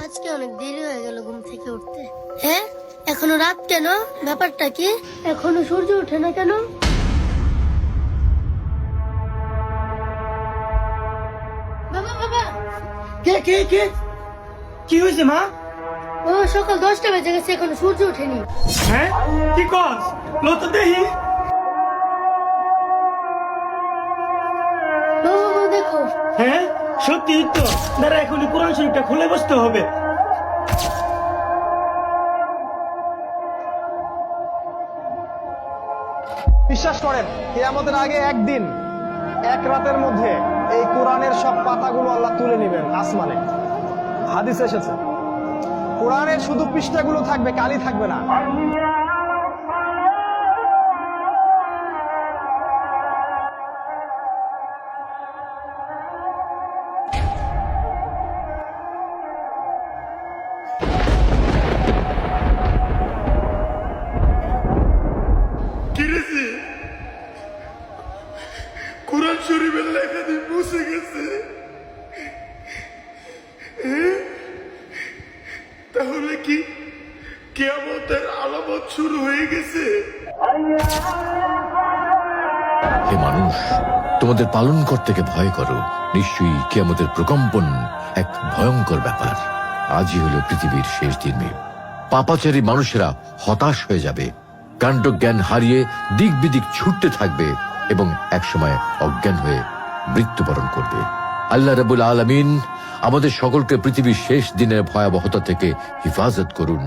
আজকে অনেক দেরি হয়ে গেল ঘুম থেকে উঠতে। হ্যাঁ, এখনো রাত কেন? ব্যাপারটা কি? এখনো সূর্য ওঠে না কেন? বাবা বাবা, কে কে কে কি হয়েছে মা? ও সকাল 10টা বেজে গেছে, এখনো সূর্য ওঠেনি। হ্যাঁ, কি কস? লো তো দেখি। বাবা দেখো। হ্যাঁ, সত্যি তো। দাঁড়া, এখনই কোরআন শরীফটা খুলে বসতে হবে। বিশ্বাস করেন, কিয়ামতের আগে একদিন, এক রাতের মধ্যে এই কোরআনের সব পাতাগুলো আল্লাহ তুলে নেবেন আসমানে। হাদিস এসেছে, কোরআনের শুধু পৃষ্ঠাগুলো থাকবে, কালি থাকবে না। কিরেছে কোরআন শরীফের লেখা দিয়ে মুছে গেছে। তাহলে কি কিয়ামতের আলামত শুরু হয়ে গেছে? হে মানুষ, তোমাদের পালন কর্তাকে ভয় করো। নিশ্চয়ই কিয়ামতের প্রকম্পন এক ভয়ঙ্কর ব্যাপার। আজই হলো পৃথিবীর শেষ দিন। পাপাচারী মানুষেরা হতাশ হয়ে যাবে, কাণ্ডজ্ঞান হারিয়ে দিক বিদিক ছুটতে থাকবে এবং একসময় অজ্ঞান হয়ে মৃত্যুবরণ করবে। আল্লাহ রাব্বুল আলামিন আমাদের সকলকে পৃথিবীর শেষ দিনের ভয়াবহতা থেকে হিফাজত করুন।